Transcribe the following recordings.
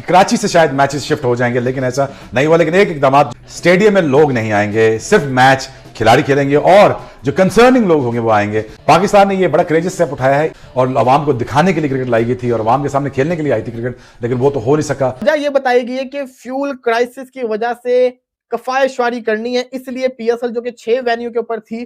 कराची से शायद matches shift हो जाएंगे, लेकिन ऐसा नहीं हुआ। लेकिन एक इकदाम, स्टेडियम में लोग नहीं आएंगे, सिर्फ मैच खिलाड़ी खेलेंगे और जो कंसर्निंग लोग होंगे वो आएंगे। पाकिस्तान ने ये बड़ा क्रेजियस स्टेप उठाया है और अवाम को दिखाने के लिए क्रिकेट लाई गई थी और अवाम के सामने खेलने के लिए आई थी क्रिकेट, लेकिन वो तो हो नहीं सका। ये बताई गई है कि फ्यूल क्राइसिस की वजह से कफायशवारी करनी है, इसलिए पीएसएल जो कि 6 वेन्यू के ऊपर थी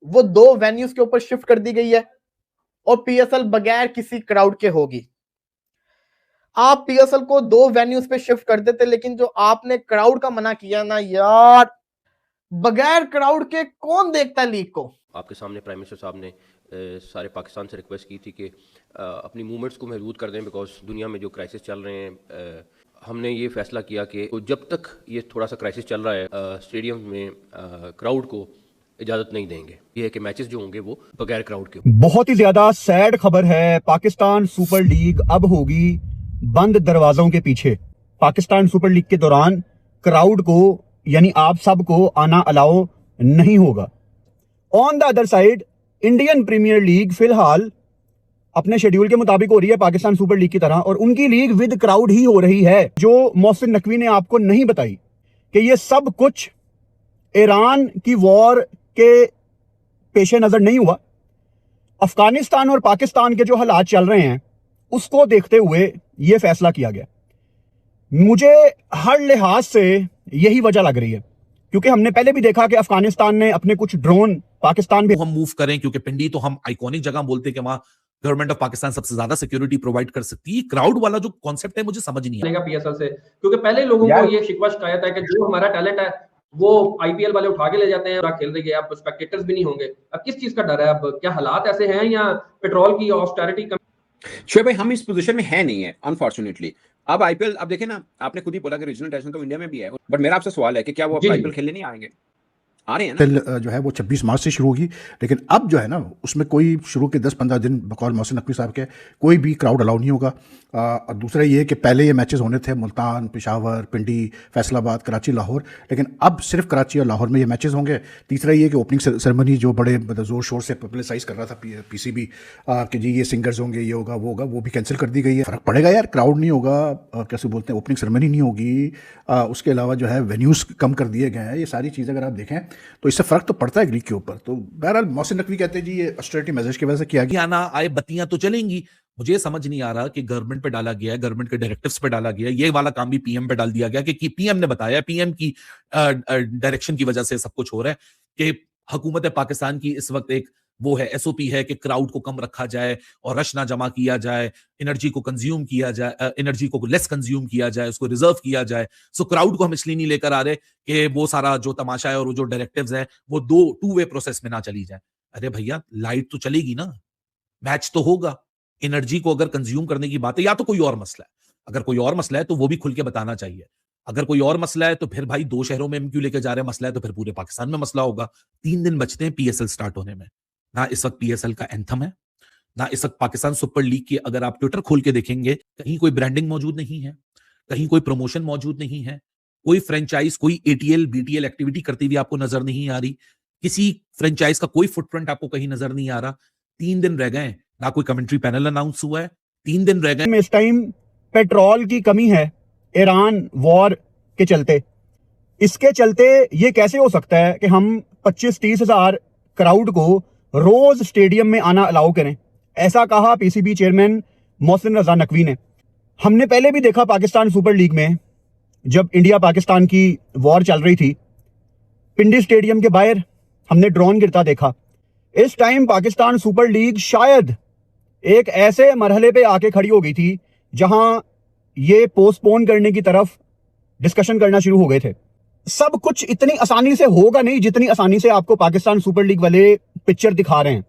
वो 2 वेन्यूज के ऊपर शिफ्ट कर दी गई है और पीएसएल बगैर किसी क्राउड के होगी। आप पीएसएल को 2 वेन्यूज पे शिफ्ट कर देते, लेकिन जो आपने क्राउड का मना किया ना यार, बगैर क्राउड के कौन देखता है लीग को। आपके सामने प्राइम मिनिस्टर साहब ने सारे पाकिस्तान से रिक्वेस्ट की थी कि अपनी मूवमेंट्स को महदूद कर दें, बिकॉज दुनिया में जो क्राइसिस चल रहे हैं। हमने ये फैसला किया कि जब तक ये थोड़ा सा क्राइसिस चल रहा है स्टेडियम में क्राउड को इजाज़त नहीं देंगे। ये है कि मैचेस जो होंगे वो बगैर क्राउड के। बहुत ही ज्यादा सैड खबर है, पाकिस्तान सुपर लीग अब होगी बंद दरवाजों के पीछे। पाकिस्तान सुपर लीग के दौरान क्राउड को यानी आप सबको आना अलाउ नहीं होगा। On the other side Indian Premier League फिलहाल अपने शेड्यूल के मुताबिक हो रही है पाकिस्तान सुपर लीग की तरह, और उनकी लीग विद क्राउड ही हो रही है। जो मोहसिन नकवी ने आपको नहीं बताई कि ये सब कुछ ईरान की वॉर के पेशे नजर नहीं हुआ। अफगानिस्तान और पाकिस्तान के जो हालात चल रहे हैं उसको देखते हुए यह फैसला किया गया। मुझे हर लिहाज से यही वजह लग रही है, क्योंकि हमने पहले भी देखा कि अफगानिस्तान ने अपने कुछ ड्रोन पाकिस्तान भी हम मूव करें, क्योंकि पिंडी तो हम आइकॉनिक जगह बोलते हैं कि वहां गवर्नमेंट ऑफ पाकिस्तान सबसे ज्यादा सिक्योरिटी प्रोवाइड कर सकती है। क्राउड वाला जो कॉन्सेप्ट है मुझे समझ नहीं आएगा पीएसएल से, क्योंकि पहले लोगों को ये शिकवा शिकायत है कि जो हमारा टैलेंट है वो आईपीएल वाले उठा के ले जाते हैं और खेल रही है, अब स्पेक्टेटर्स भी नहीं होंगे। अब किस चीज का डर है? अब क्या हालात ऐसे हैं या पेट्रोल की ऑस्टेरिटी कम? शोएब भाई, हम इस पोजीशन में है नहीं है अनफॉर्चुनेटली। अब आईपीएल, अब देखें ना, आपने खुद ही बोला कि रीजनल नेशनल तो इंडिया में भी है, बट मेरा आपसे सवाल है कि क्या वो आईपीएल खेलने नहीं आएंगे? आ रहे हैं ना। जो है वो 26 मार्च से शुरू होगी, लेकिन अब जो है ना उसमें कोई शुरू के 10-15 दिन बकौल मोहसिन नकवी साहब के कोई भी क्राउड अलाउ नहीं होगा। और दूसरा ये कि पहले ये मैचेस होने थे मुल्तान, पेशावर, पिंडी, फैसलाबाद, कराची, लाहौर, लेकिन अब सिर्फ कराची और लाहौर में ये मैचेस होंगे। तीसरा ये कि ओपनिंग सेरेमनी जो बड़े ज़ोर शोर से पब्लिसाइज कर रहा था पीसीबी कि जी ये सिंगर्स होंगे, ये होगा वो होगा, वो भी कैंसिल कर दी गई है। फ़र्क पड़ेगा यार, क्राउड नहीं होगा, कैसे बोलते हैं, ओपनिंग सेरेमनी नहीं होगी, उसके अलावा जो है वेन्यूज़ कम कर दिए गए हैं। ये सारी चीज़ें अगर आप देखें तो इससे फ़र्क तो पड़ता है लीग के ऊपर। तो बहरहाल मोहसिन नकवी कहते हैं जी ये ऑस्टेरिटी मेजर्स की वजह से किया गया। आना आए बत्तियां तो चलेंगी। मुझे समझ नहीं आ रहा कि गवर्नमेंट पे डाला गया है, गवर्नमेंट के डायरेक्टिव्स पे डाला गया है, ये वाला काम भी पीएम पे डाल दिया गया कि पीएम ने बताया, पीएम की डायरेक्शन की वजह से सब कुछ हो रहा है कि हुकूमत पाकिस्तान की इस वक्त एक वो है एसओपी है कि क्राउड को कम रखा जाए और रश ना जमा किया जाए, एनर्जी को कंज्यूम किया जाए, एनर्जी को लेस कंज्यूम किया जाए, उसको रिजर्व किया जाए। सो क्राउड को हम इसलिए नहीं लेकर आ रहे कि वो सारा जो तमाशा है और वो जो डायरेक्टिव्स है वो टू वे प्रोसेस में ना चली जाए। अरे भैया, लाइट तो चलेगी ना, मैच तो होगा। एनर्जी को अगर कंज्यूम करने की बात है, या तो कोई और मसला है, अगर कोई और मसला है तो वो भी खुल के बताना चाहिए। अगर कोई और मसला है तो फिर भाई 2 शहरों में हम क्यों लेके जा रहे हैं, मसला है तो फिर पूरे पाकिस्तान में मसला होगा। 3 दिन बचते हैं पीएसएल स्टार्ट होने में। ना इस वक्त पीएसएल का एंथम है, ना इस वक्त पाकिस्तान सुपर लीग की अगर आप ट्विटर खोल के देखेंगे कहीं कोई ब्रांडिंग मौजूद नहीं है, कहीं कोई प्रमोशन मौजूद नहीं है, कोई फ्रेंचाइज, कोई एटीएल बीटीएल एक्टिविटी करती हुई आपको नजर नहीं आ रही, किसी फ्रेंचाइज का कोई फुटप्रिंट आपको कहीं नजर नहीं आ रहा। 3 दिन रह गए, ना कोई कमेंट्री पैनल अनाउंस हुआ है, 3 दिन रह गए। इस टाइम पेट्रोल की कमी है ईरान वॉर के चलते। इसके चलते ये कैसे हो सकता है कि हम 25-30 हजार क्राउड को रोज स्टेडियम में आना अलाउ करें? ऐसा कहा पीसीबी चेयरमैन मोहसिन रजा नकवी ने। हमने पहले भी देखा पाकिस्तान सुपर लीग में, जब इंडिया पाकिस्तान की वॉर चल रही थी, पिंडी स्टेडियम के बाहर हमने ड्रोन गिरता देखा। इस टाइम पाकिस्तान सुपर लीग शायद एक ऐसे मरहले पे आके खड़ी हो गई थी जहां ये पोस्टपोन करने की तरफ डिस्कशन करना शुरू हो गए थे। सब कुछ इतनी आसानी से होगा नहीं जितनी आसानी से आपको पाकिस्तान सुपर लीग वाले पिक्चर दिखा रहे हैं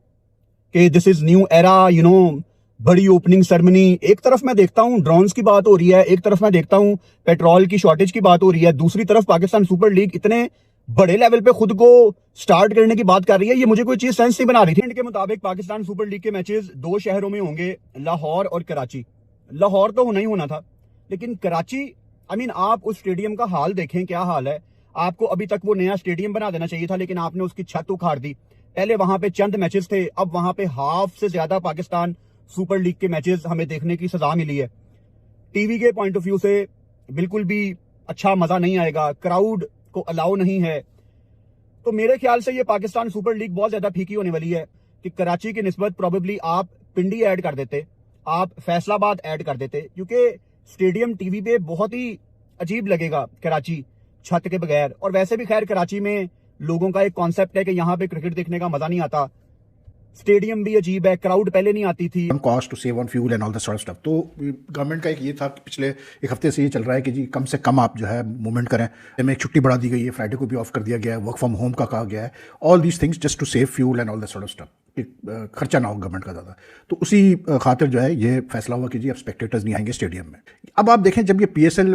कि this is new era, you know, बड़ी ओपनिंग सेरेमनी। एक तरफ मैं देखता हूं ड्रोन्स की बात हो रही है, एक तरफ मैं देखता हूं पेट्रोल की शॉर्टेज की बात हो रही है, दूसरी तरफ पाकिस्तान सुपर लीग इतने बड़े लेवल पे खुद को स्टार्ट करने की बात कर रही है। ये मुझे कोई चीज सेंस नहीं बना रही थी। के मुताबिक पाकिस्तान सुपर लीग के मैचेस 2 शहरों में होंगे, लाहौर और कराची। लाहौर तो होना ही होना था, लेकिन कराची, आप उस स्टेडियम का हाल देखें, क्या हाल है। आपको अभी तक वो नया स्टेडियम बना देना चाहिए था, लेकिन आपने उसकी छत उखाड़ दी। पहले वहां पे चंद मैचेस थे, अब वहां पे हाफ से ज्यादा पाकिस्तान सुपर लीग के मैचेस हमें देखने की सजा मिली है। टीवी के पॉइंट ऑफ व्यू से बिल्कुल भी अच्छा मजा नहीं आएगा, क्राउड को अलाउ नहीं है। तो मेरे ख्याल से ये पाकिस्तान सुपर लीग बहुत ज्यादा फीकी होने वाली है कि कराची की निस्बत प्रोबेबली आप पिंडी ऐड कर देते, आप फैसलाबाद ऐड कर देते, क्योंकि स्टेडियम टीवी पे बहुत ही अजीब लगेगा कराची छत के बगैर। और वैसे भी खैर कराची में लोगों का एक कॉन्सेप्ट है कि यहाँ पे क्रिकेट देखने का मजा नहीं आता, स्टेडियम भी अजीब है, क्राउड पहले नहीं आती थी। Cost to save on fuel and all the sort of stuff. तो गवर्नमेंट का एक ये था कि पिछले एक हफ्ते से ये चल रहा है कि जी कम से कम आप जो है मूवमेंट करें। में एक छुट्टी बढ़ा दी गई है, फ्राइडे को भी ऑफ कर दिया गया है, वर्क फ्रॉम होम का कहा गया है, all these things just to save fuel and all the sort of stuff, खर्चा ना हो गवर्नमेंट का ज़्यादा। तो उसी खातिर जो है ये फैसला हुआ कि जी अब स्पेक्टेटर्स नहीं आएंगे स्टेडियम में। अब आप देखें जब ये PSL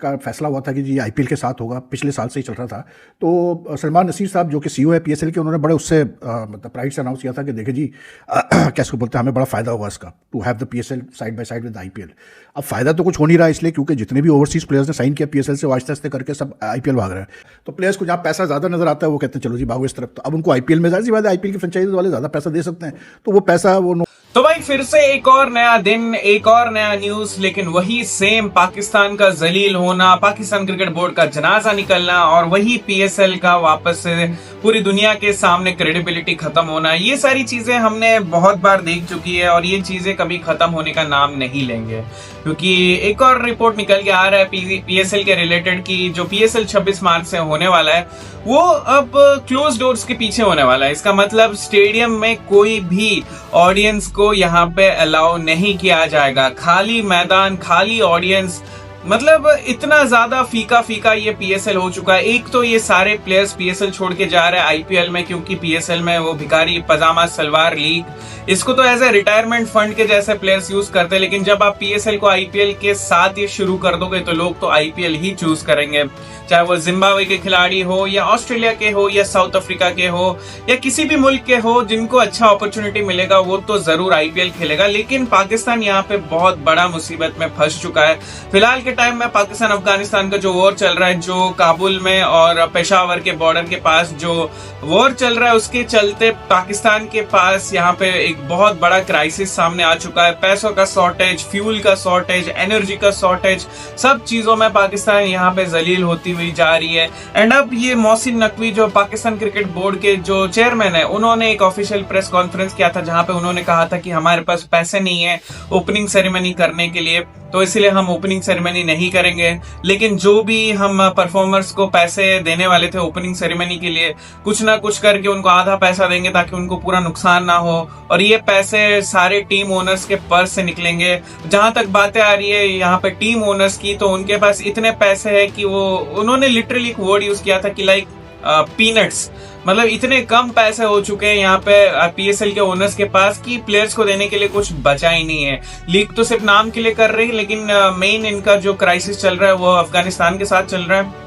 का फैसला हुआ था कि जी IPL के साथ होगा, पिछले साल से ही चल रहा था, तो सलमान नसीर साहब जो कि CEO है PSL के, उन्होंने बड़े उससे मतलब प्राइड से अनाउंस किया था कि देखे जी कैसे बोलते हैं, हमें बड़ा फ़ायदा होगा इसका, to have the PSL side by side with IPL। अब फ़ायदा तो कुछ हो नहीं रहा इसलिए क्योंकि जितने भी ओवरसीज़ प्लेयर्स ने साइन किया PSL से, वो आहिस्ते आहिस्ते करके सब IPL भाग रहे हैं। तो प्लेयर्स को जहाँ पैसा ज़्यादा नजर आता है वो कहते हैं चलो जी भागो इस तरफ। तो अब उनको IPL में ज़ाहिर सी बात है IPL के फ्रेंचाइज वाले ज़्यादा पैसा दे सकते हैं, तो वो पैसा वो तो भाई फिर से एक और नया दिन, एक और नया न्यूज, लेकिन वही सेम पाकिस्तान का जलील होना, पाकिस्तान क्रिकेट बोर्ड का जनाजा निकलना और वही PSL का वापस से पूरी दुनिया के सामने क्रेडिबिलिटी खत्म होना। ये सारी चीजें हमने बहुत बार देख चुकी है और ये चीजें कभी खत्म होने का नाम नहीं लेंगे, क्योंकि एक और रिपोर्ट निकल के आ रहा है PSL के रिलेटेड की जो PSL 26 मार्च से होने वाला है वो अब क्लोज डोर्स के पीछे होने वाला है। इसका मतलब स्टेडियम में कोई भी ऑडियंस को यहाँ पे अलाउ नहीं किया जाएगा, खाली मैदान, खाली ऑडियंस। मतलब इतना ज्यादा फीका फीका ये PSL हो चुका है। एक तो ये सारे प्लेयर्स PSL छोड़ के जा रहे हैं IPL में, क्योंकि PSL में वो भिखारी पजामा सलवार लीग, इसको तो एज ए रिटायरमेंट फंड के जैसे प्लेयर्स यूज करते हैं। लेकिन जब आप PSL को IPL के साथ ये शुरू कर दोगे तो लोग तो IPL ही चूज करेंगे, चाहे वो जिम्बाब्वे के खिलाड़ी हो या ऑस्ट्रेलिया के हो या साउथ अफ्रीका के हो या किसी भी मुल्क के हो, जिनको अच्छा अपॉर्चुनिटी मिलेगा वो तो जरूर IPL खेलेगा। लेकिन पाकिस्तान यहाँ पे बहुत बड़ा मुसीबत में फंस चुका है। फिलहाल के टाइम में पाकिस्तान अफगानिस्तान का जो वॉर चल रहा है, जो काबुल में और पेशावर के बॉर्डर के पास जो वॉर चल रहा है, उसके चलते पाकिस्तान के पास यहाँ पे एक बहुत बड़ा क्राइसिस सामने आ चुका है। पैसों का शॉर्टेज, फ्यूल का शॉर्टेज, एनर्जी का शॉर्टेज, सब चीजों में पाकिस्तान यहाँ पे जलील होती हुई जा रही है। एंड अब ये मोहसिन नकवी जो पाकिस्तान क्रिकेट बोर्ड के जो चेयरमैन है, उन्होंने एक ऑफिशियल प्रेस कॉन्फ्रेंस किया था जहां पे उन्होंने कहा था कि हमारे पास पैसे नहीं है ओपनिंग सेरेमनी करने के लिए, तो इसलिए हम ओपनिंग सेरेमनी नहीं करेंगे। लेकिन जो भी हम परफॉर्मर्स को पैसे देने वाले थे ओपनिंग सेरेमनी के लिए, कुछ ना कुछ करके उनको आधा पैसा देंगे ताकि उनको पूरा नुकसान ना हो, और ये पैसे सारे टीम ओनर्स के पर्स से निकलेंगे। जहां तक बातें आ रही है यहाँ पे टीम ओनर्स की, तो उनके पास इतने पैसे है कि वो, उन्होंने लिटरली एक वर्ड यूज किया था कि लाइक पीनट्स, मतलब इतने कम पैसे हो चुके हैं यहाँ पे PSL के ओनर्स के पास कि प्लेयर्स को देने के लिए कुछ बचा ही नहीं है। लीग तो सिर्फ नाम के लिए कर रही है, लेकिन मेन इनका जो क्राइसिस चल रहा है वो अफगानिस्तान के साथ चल रहा है।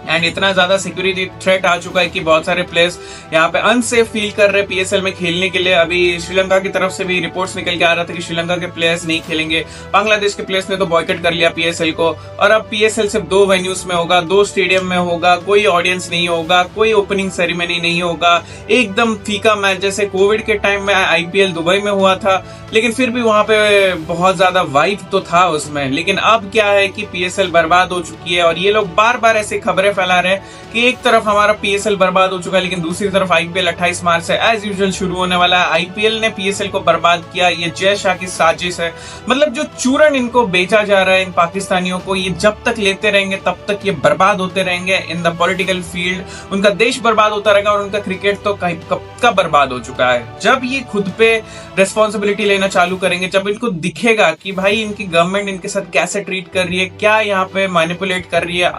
एंड इतना ज्यादा सिक्योरिटी थ्रेट आ चुका है कि बहुत सारे प्लेयर्स यहाँ पे अनसेफ फील कर रहे हैं PSL में खेलने के लिए। अभी श्रीलंका की तरफ से भी रिपोर्ट्स निकल के आ रहा था कि श्रीलंका के प्लेयर्स नहीं खेलेंगे। बांग्लादेश के प्लेयर्स ने तो बॉयकॉट कर लिया PSL को, और अब PSL सिर्फ 2 वेन्यूज में होगा, 2 स्टेडियम में होगा, कोई ऑडियंस नहीं होगा, कोई ओपनिंग सेरेमनी नहीं होगा, एकदम फीका मैच जैसे कोविड के टाइम में IPL दुबई में हुआ था। लेकिन फिर भी वहां पे बहुत ज्यादा वाइब तो था उसमें। लेकिन अब क्या है कि PSL बर्बाद हो चुकी है, और ये लोग बार बार ऐसे खबरें फैला रहे हैं कि एक तरफ हमारा PSL बर्बाद हो चुका है, लेकिन दूसरी तरफ IPL 28 मार्च से एज यूजुअल शुरू होने वाला है। IPL ने PSL को बर्बाद किया, ये जय शाह की साजिश है। मतलब जो चूरन इनको बेचा जा रहा है इन पाकिस्तानियों को, ये जब तक लेते रहेंगे तब तक ये बर्बाद होते रहेंगे इन द पॉलिटिकल फील्ड। उनका देश बर्बाद होता रहेगा और उनका क्रिकेट तो कब का बर्बाद हो चुका है। जब ये खुद पे रेस्पॉन्सिबिलिटी लेना चालू करेंगे, जब इनको दिखेगा कि भाई इनकी गवर्नमेंट इनके साथ कैसे ट्रीट कर रही है, क्या यहाँ पे मैनिपुलेट कर रही है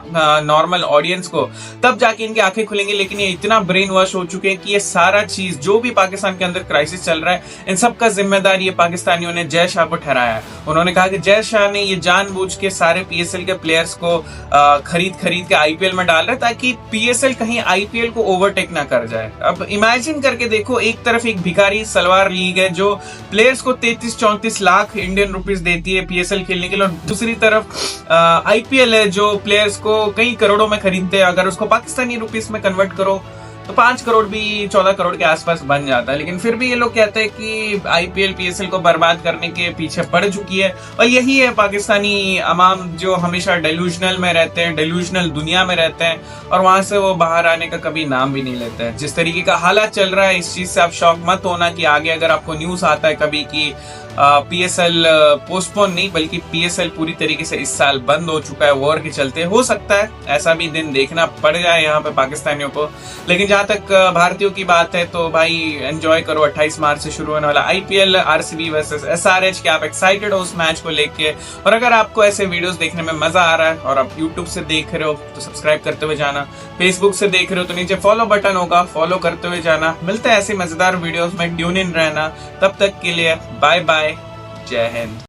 नॉर्मल ऑडियंस को, तब जाके इनकी आंखें खुलेंगी। लेकिन ये इतना ब्रेन वॉश हो चुके हैं कि ये सारा चीज जो भी पाकिस्तान के अंदर क्राइसिस चल रहा है, इन सब का जिम्मेदार ये पाकिस्तानियों ने जय शाह को ठहराया है। उन्होंने कहा कि जय शाह ने ये जानबूझ के सारे PSL के प्लेयर्स को खरीद के IPL में डाल रहे ताकि PSL कहीं IPL को ओवरटेक ना कर जाए। अब इमेजिन करके देखो, एक तरफ एक भिखारी सलवार लीग है जो प्लेयर्स को 33-34 लाख इंडियन रुपीस देती है PSL खेलने के लिए, और दूसरी तरफ IPL है जो प्लेयर्स को कई करोड़ों में खरीदते हैं। अगर उसको पाकिस्तानी रुपीस में कन्वर्ट करो तो 5 करोड़ भी 14 करोड़ के आसपास बन जाता है। लेकिन फिर भी ये लोग कहते हैं कि आईपीएल पीएसएल को बर्बाद करने के पीछे पड़ चुकी है। और यही है पाकिस्तानी अवाम जो हमेशा डेल्यूजनल में रहते हैं, डेल्यूजनल दुनिया में रहते हैं और वहां से वो बाहर आने का कभी नाम भी नहीं लेते हैं। जिस तरीके का हालात चल रहा है, इस चीज से आप शॉक मत होना कि आगे अगर आपको न्यूज आता है कभी कि पीएसएल पोस्टपोन नहीं बल्कि पीएसएल पूरी तरीके से इस साल बंद हो चुका है वॉर के चलते, हो सकता है ऐसा भी दिन देखना पड़ जाए यहाँ पे पाकिस्तानियों को। लेकिन जहां तक भारतीयों की बात है तो भाई एंजॉय करो 28 मार्च से शुरू होने वाला आईपीएल आरसीबी वर्सेस एसआरएच। क्या आप एक्साइटेड हो उस मैच को लेके? और अगर आपको ऐसे वीडियोस देखने में मजा आ रहा है और आप यूट्यूब से देख रहे हो तो सब्सक्राइब करते हुए जाना, फेसबुक से देख रहे हो तो नीचे फॉलो बटन होगा, फॉलो करते हुए जाना। मिलते हैं ऐसी मजेदार वीडियोस में, ट्यून इन रहना। तब तक के लिए बाय बाय, जय हिंद।